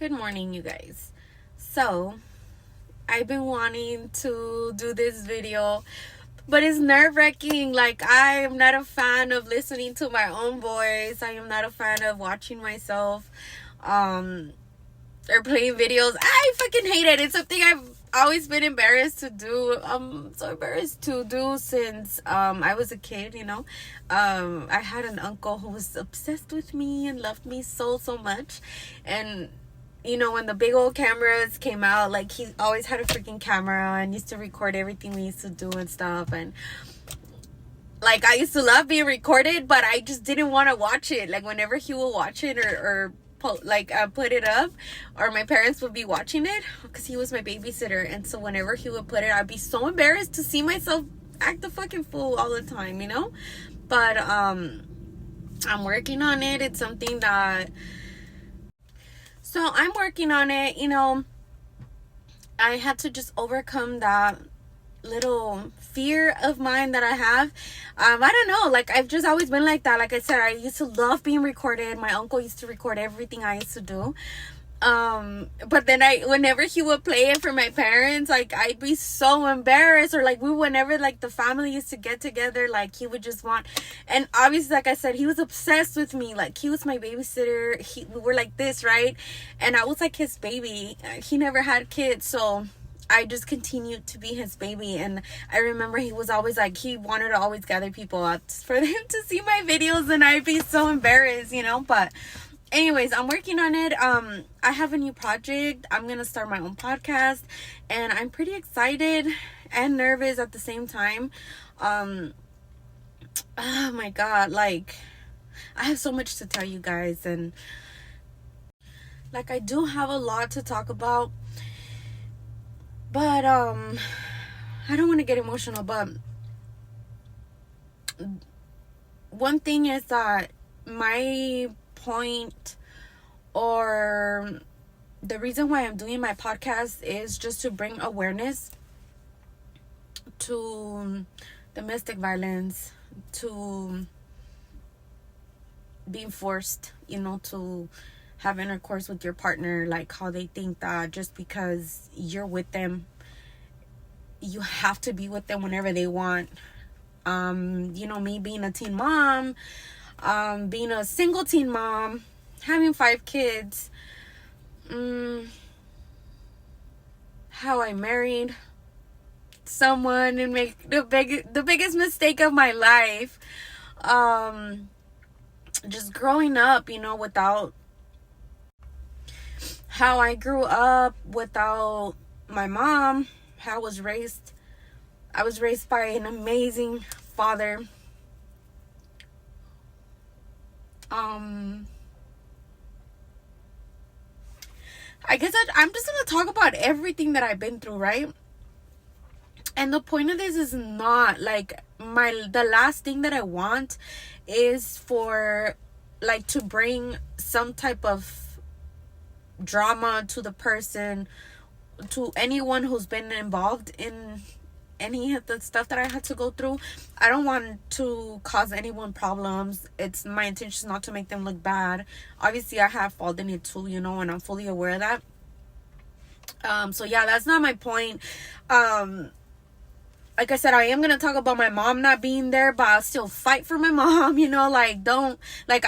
Good morning, you guys. So, I've been wanting to do this video, but it's nerve-wracking. Like, I am not a fan of listening to my own voice. I am not a fan of watching myself or playing videos. I fucking hate it. It's something I've always been embarrassed to do. I'm so embarrassed to do since I was a kid, I had an uncle who was obsessed with me and loved me so much. And when the big old cameras came out, like, he always had a freaking camera and used to record everything we used to do and stuff. And like, I used to love being recorded, but I just didn't want to watch it. Like, whenever he would watch it or put it up, or my parents would be watching it, because he was my babysitter. And so whenever he would put it, I'd be so embarrassed to see myself act a fucking fool all the time, but I'm working on it. It's something that, so I'm working on it. I had to just overcome that little fear of mine that I have. I don't know, like, I've just always been like that. Like I said, I used to love being recorded. My uncle used to record everything I used to do. But then whenever he would play it for my parents, like, I'd be so embarrassed. Or like, whenever like the family used to get together, like, he would just want, and obviously, like I said, he was obsessed with me. Like, he was my babysitter. We were like this, right? And I was like his baby. He never had kids, so I just continued to be his baby. And I remember he was always like, he wanted to always gather people up for them to see my videos, and I'd be so embarrassed, but anyways, I'm working on it. I have a new project. I'm gonna start my own podcast, and I'm pretty excited and nervous at the same time. Oh my god, like, I have so much to tell you guys, and like, I do have a lot to talk about. But I don't want to get emotional, but one thing is that my point, or the reason why I'm doing my podcast, is just to bring awareness to domestic violence, to being forced, to have intercourse with your partner. Like, how they think that just because you're with them, you have to be with them whenever they want. Me being a teen mom, being a single teen mom, having 5 kids, how I married someone and make the biggest mistake of my life. Just growing up, without, how I grew up without my mom. How I was raised by an amazing father. I guess I'm just gonna talk about everything that I've been through, right? And the point of this is not like, the last thing that I want is for, like, to bring some type of drama to the person, to anyone who's been involved in any of the stuff that I had to go through. I don't want to cause anyone problems. It's my intention not to make them look bad. Obviously, I have fault in it too, and I'm fully aware of that. So yeah, that's not my point. Like I said, I am gonna talk about my mom not being there, but I'll still fight for my mom. I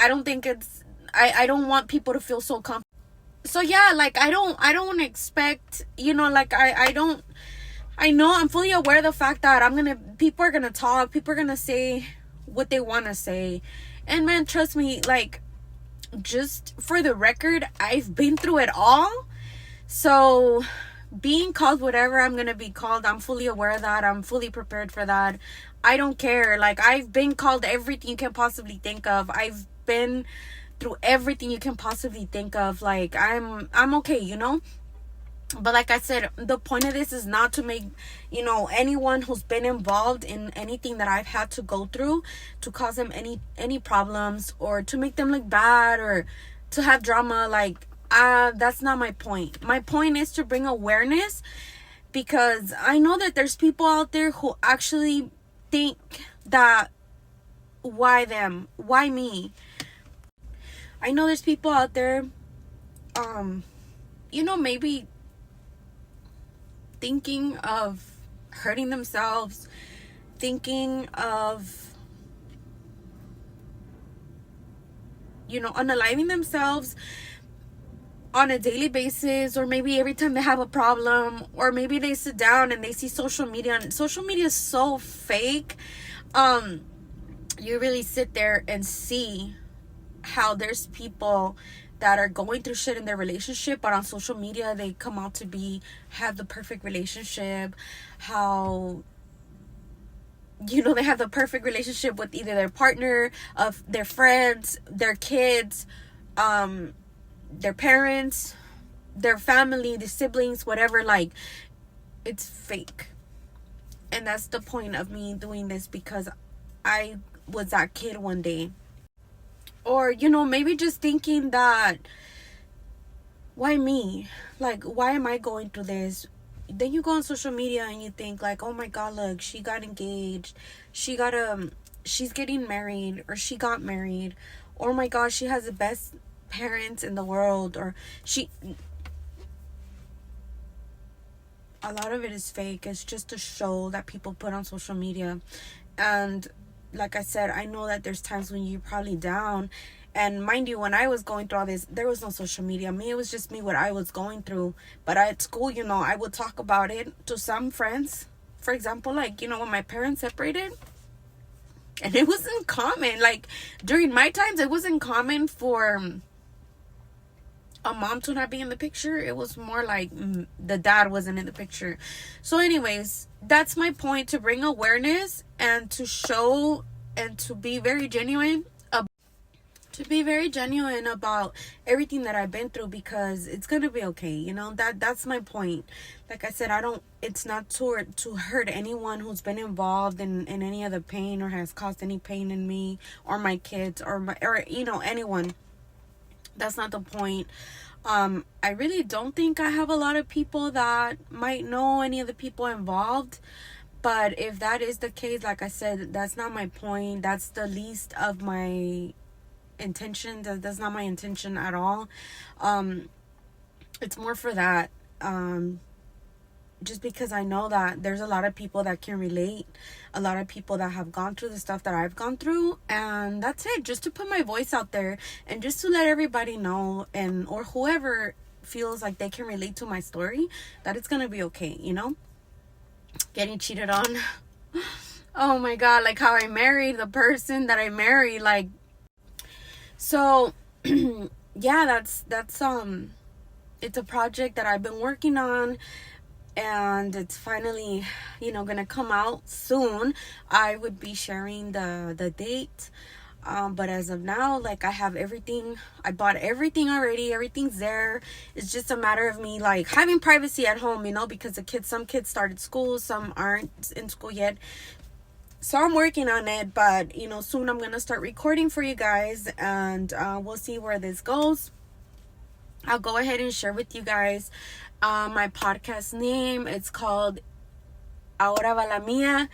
don't think it's, I don't want people to feel so comfortable. So yeah, like, I don't expect, I know I'm fully aware of the fact that people are gonna talk, people are gonna say what they want to say. And man, trust me, like, just for the record, I've been through it all. So being called whatever I'm gonna be called, I'm fully aware of that. I'm fully prepared for that. I don't care. Like, I've been called everything you can possibly think of. I've been through everything you can possibly think of. Like, I'm okay, but like I said, the point of this is not to make anyone who's been involved in anything that I've had to go through, to cause them any problems, or to make them look bad, or to have drama. Like, that's not my point. My point is to bring awareness, because I know that there's people out there who actually think that, why them, why me. I know there's people out there maybe thinking of hurting themselves, thinking of, unaliving themselves on a daily basis, or maybe every time they have a problem, or maybe they sit down and they see social media, and social media is so fake. You really sit there and see how there's people that are going through shit in their relationship, but on social media they come out to have the perfect relationship. How they have the perfect relationship with either their partner, of their friends, their kids, their parents, their family, the siblings, whatever. Like, it's fake. And that's the point of me doing this, because I was that kid one day. Or, maybe just thinking that, why me? Like, why am I going through this? Then you go on social media and you think like, oh my God, look, she got engaged. She's getting married, or she got married. Oh my gosh, she has the best parents in the world. Or a lot of it is fake. It's just a show that people put on social media. And like I said, I know that there's times when you're probably down. And mind you, when I was going through all this, there was no social media. It was just me, what I was going through. But at school, I would talk about it to some friends. For example, like, when my parents separated. And it wasn't common. Like, during my times, it wasn't common for a mom to not be in the picture. It was more like the dad wasn't in the picture. So anyways, that's my point, to bring awareness and to show and to be very genuine about everything that I've been through, because it's gonna be okay. That's my point. Like I said, it's not to hurt anyone who's been involved in any of the pain, or has caused any pain in me or my kids, or anyone. That's not the point. I really don't think I have a lot of people that might know any of the people involved. But if that is the case, like I said, that's not my point. That's the least of my intention. That's not my intention at all. It's more for that. Just because I know that there's a lot of people that can relate, a lot of people that have gone through the stuff that I've gone through, and that's it. Just to put my voice out there, and just to let everybody know, or whoever feels like they can relate to my story, that it's gonna be okay. Getting cheated on. Oh my God, like how I married the person that I married, like. So yeah, that's it's a project that I've been working on, and it's finally gonna come out soon. I would be sharing the date, but as of now, like, I have everything. I bought everything already. Everything's there. It's just a matter of me like having privacy at home, because some kids started school, some aren't in school yet. So I'm working on it, but soon I'm gonna start recording for you guys, and we'll see where this goes. I'll go ahead and share with you guys my podcast name. It's called Ahora va la mía.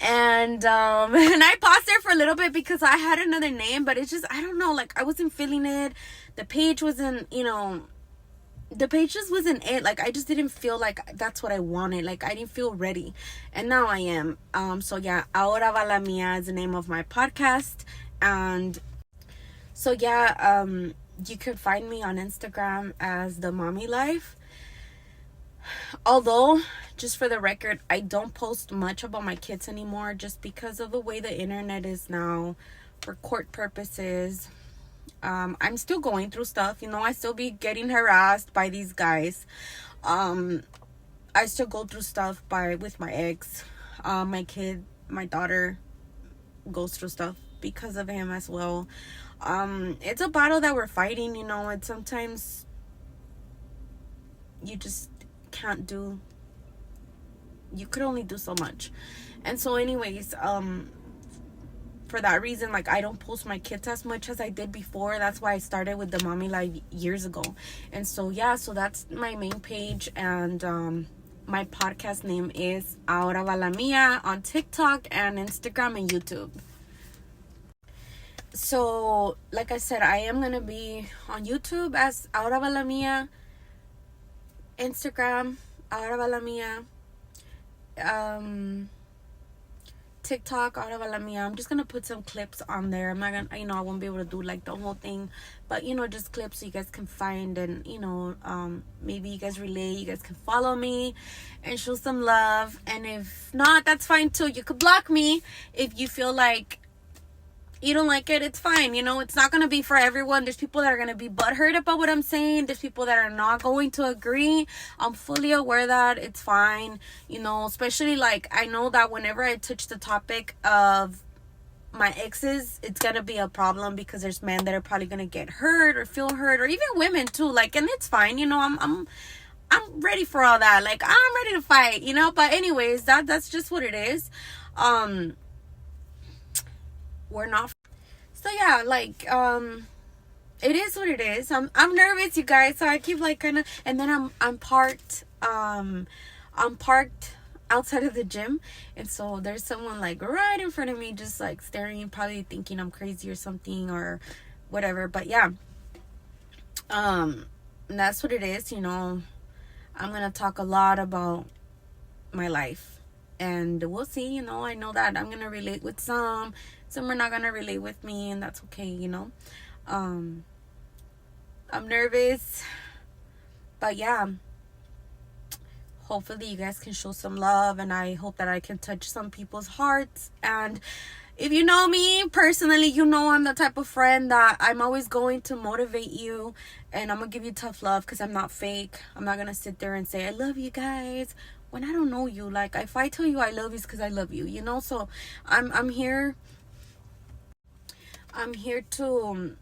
And and I paused there for a little bit because I had another name, but it's just, I don't know, like, I wasn't feeling it. The page wasn't, the page just wasn't it. Like, I just didn't feel like that's what I wanted. Like, I didn't feel ready, and now I am. So yeah, Ahora va la mía is the name of my podcast. And so yeah, you could find me on Instagram as The Mommy Life. Although, just for the record, I don't post much about my kids anymore, just because of the way the internet is now for court purposes. I'm still going through stuff, I still be getting harassed by these guys. I still go through stuff with my ex. My daughter goes through stuff because of him as well. It's a battle that we're fighting, and sometimes you just can't you could only do so much. And so anyways, for that reason, like, I don't post my kids as much as I did before. That's why I started with The Mommy Life years ago. And so yeah, so that's my main page, and my podcast name is Ahora va la mía on TikTok and Instagram and YouTube. So like I said, I am gonna be on YouTube as Ahora va la mía, Instagram, Ahora va la mía. TikTok, Ahora va la mía. I'm just gonna put some clips on there. I'm not gonna, I won't be able to do like the whole thing, but just clips so you guys can find, and maybe you guys relate, you guys can follow me and show some love. And if not, that's fine too. You could block me if you feel like you don't like it. It's fine. It's not going to be for everyone. There's people that are going to be butthurt about what I'm saying. There's people that are not going to agree. I'm fully aware that it's fine. Especially like I know that whenever I touch the topic of my exes, it's going to be a problem because there's men that are probably going to get hurt or feel hurt, or even women too. Like, and it's fine. I'm ready for all that. Like, I'm ready to fight, but anyways, that's just what it is. We're not. So yeah, like it is what it is. I'm nervous, you guys, so I keep like kind of, and then I'm parked outside of the gym, and so there's someone like right in front of me just like staring, probably thinking I'm crazy or something or whatever. But yeah, that's what it is. I'm gonna talk a lot about my life, and we'll see. I know that I'm gonna relate with some are not gonna relate with me, and that's okay. I'm nervous, but yeah, hopefully you guys can show some love, and I hope that I can touch some people's hearts. And if you know me personally, I'm the type of friend that I'm always going to motivate you, and I'm gonna give you tough love because I'm not fake. I'm not gonna sit there and say I love you guys when I don't know you. Like, if I tell you I love you, it's because I love you, so I'm here to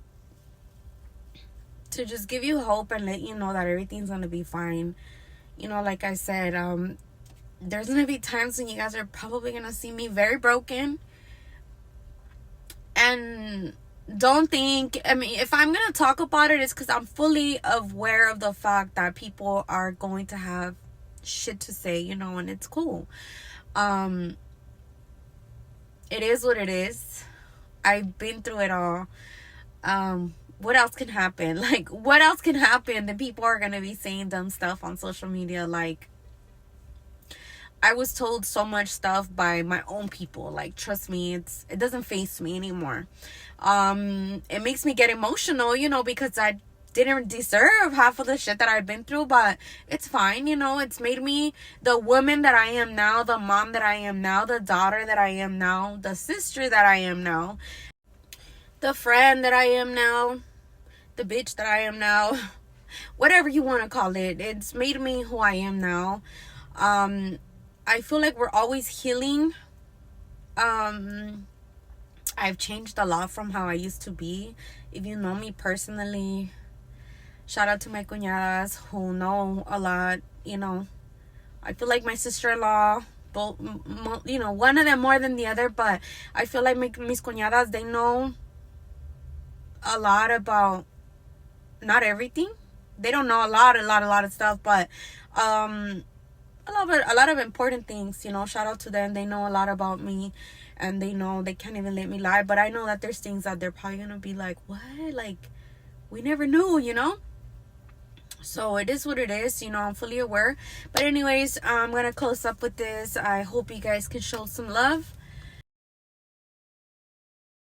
just give you hope and let you know that everything's gonna be fine. Like I said, there's gonna be times when you guys are probably gonna see me very broken, and don't think, if I'm gonna talk about it, it's because I'm fully aware of the fact that people are going to have shit to say, and it's cool. It is what it is. I've been through it all. What else can happen? Like, what else can happen? The people are gonna be saying dumb stuff on social media. Like, I was told so much stuff by my own people. Like, trust me, it doesn't faze me anymore. It makes me get emotional, because I didn't deserve half of the shit that I've been through, but it's fine. It's made me the woman that I am now, the mom that I am now, the daughter that I am now, the sister that I am now, the friend that I am now, the bitch that I am now, whatever you want to call it. It's made me who I am now. I feel like we're always healing. I've changed a lot from how I used to be. If you know me personally, shout out to my cuñadas who know a lot. I feel like my sister-in-law, both, one of them more than the other, but I feel like mis cuñadas, they know a lot about, not everything. They don't know a lot of stuff, but a lot of important things. Shout out to them. They know a lot about me, and they know they can't even let me lie. But I know that there's things that they're probably gonna be like, what? Like, we never knew, So it is what it is. I'm fully aware. But anyways, I'm gonna close up with this. I hope you guys can show some love.